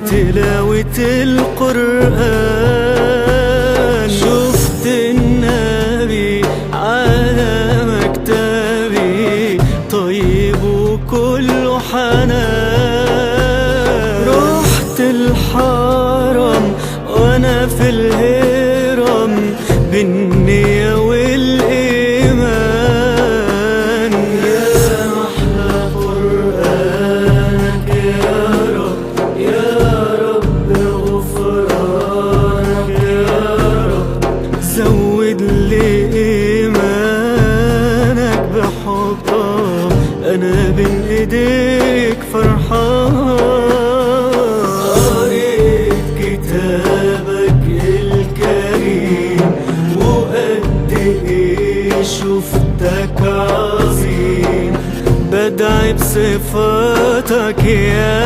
لتلاوة القرآن. شفت النبي على مكتبي طيب وكله حنان. رحت الحرم وانا في الهرم بالنية والإيمان. يا محلى قرآنك يا رب، يا رب غفرانك يا رب. زود لي إيمانك بحبك، أنا بين إيديك فرحان. قريت كتابك الكريم وقد إيه شفتك عظيم. بدعي بصفاتك يا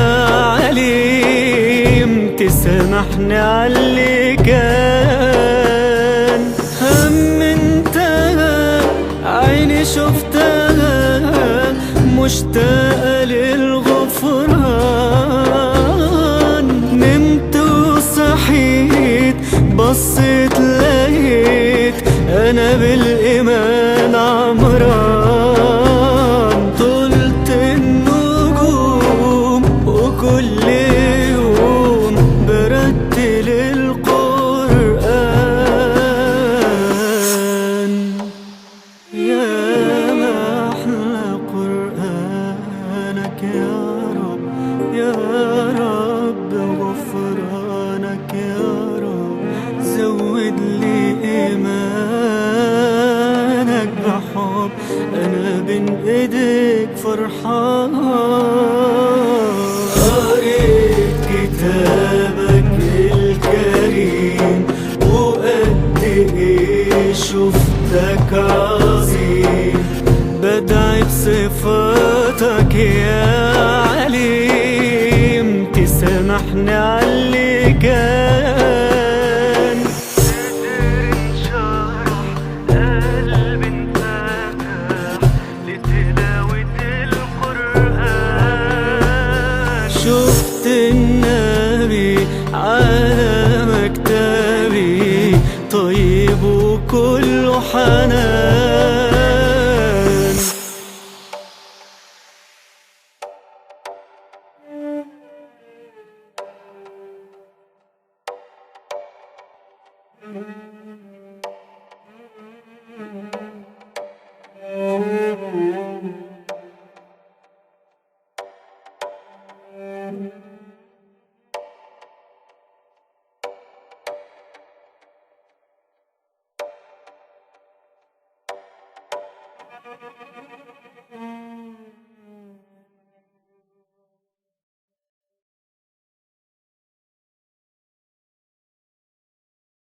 عليم تسامحني عاللي كان. هم انتهى عيني شفتها مشتاقة للغفران. نمت وصحيت بصيت لقيت أنا بالإيمان عمران. طلت النجوم وكل يوم برتل القرآن. يا محلى قرآنك يا رب، يا رب غفرانك يا رب. زود لي إيمانك بحب، أنا بين إيديك فرحان. قريت كتابك الكريم وقد إيه شفتك عظيم. بدعي بصفاتك يا عليم تسامحني عاللي كان. صدر انشرح قلبي انفتح لتلاوة القرآن. شفت النبي على مكتبي طيب وكله حنان.